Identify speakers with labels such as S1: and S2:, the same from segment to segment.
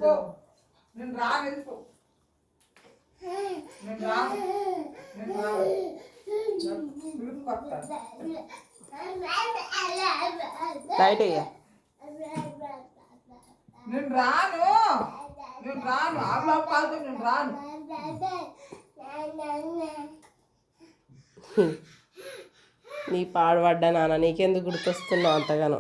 S1: నేను రాను వెళ్ళిపో నేను రాను
S2: లైట్ అయ్యా
S1: నేను రాను అమ్మ పాలతో నేను రాను
S2: నీ పాడుపడ్డా నాన్న నీకెందుకు గుర్తొస్తున్నావు అంతగానో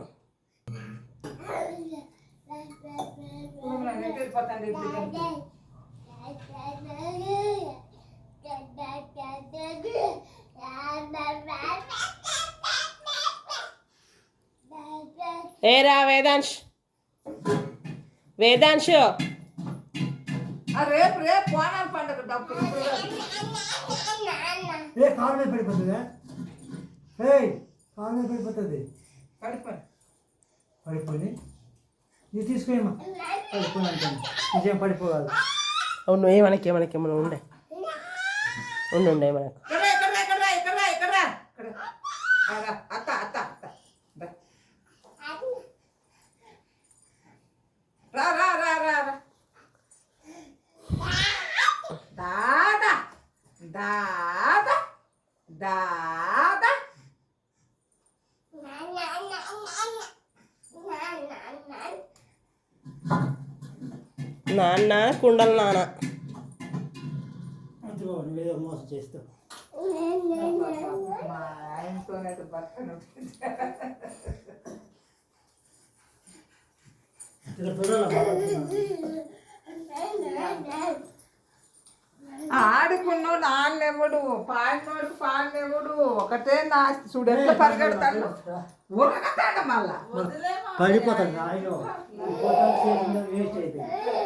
S2: ఏరా వేదాంశ్
S1: రేపు పోనాల పండుగ డబ్బులు
S3: కాలు మీద పడిపోతుందా కాలు మీద పడిపోతుంది పడిపోయి ఇది తీసుకోమా పడిపోయి అంటాను నిజం పడిపోవాలి
S2: అవును ఏమనకేమన్నా ఉండే మనకు నాన్న కుండలు నాన్న
S3: నువ్వేదో మోసం చేస్తావు
S1: మా ఆయనతోనే బతకను ఆడుకున్నావు నాన్నెవడు పాడినోడు ఒకటే నా చూడు ఎట్లా పరిగెడతాడు ఉరగతాడు మళ్ళా
S3: పడిపోతాడు వేస్ట్ అయిపోయింది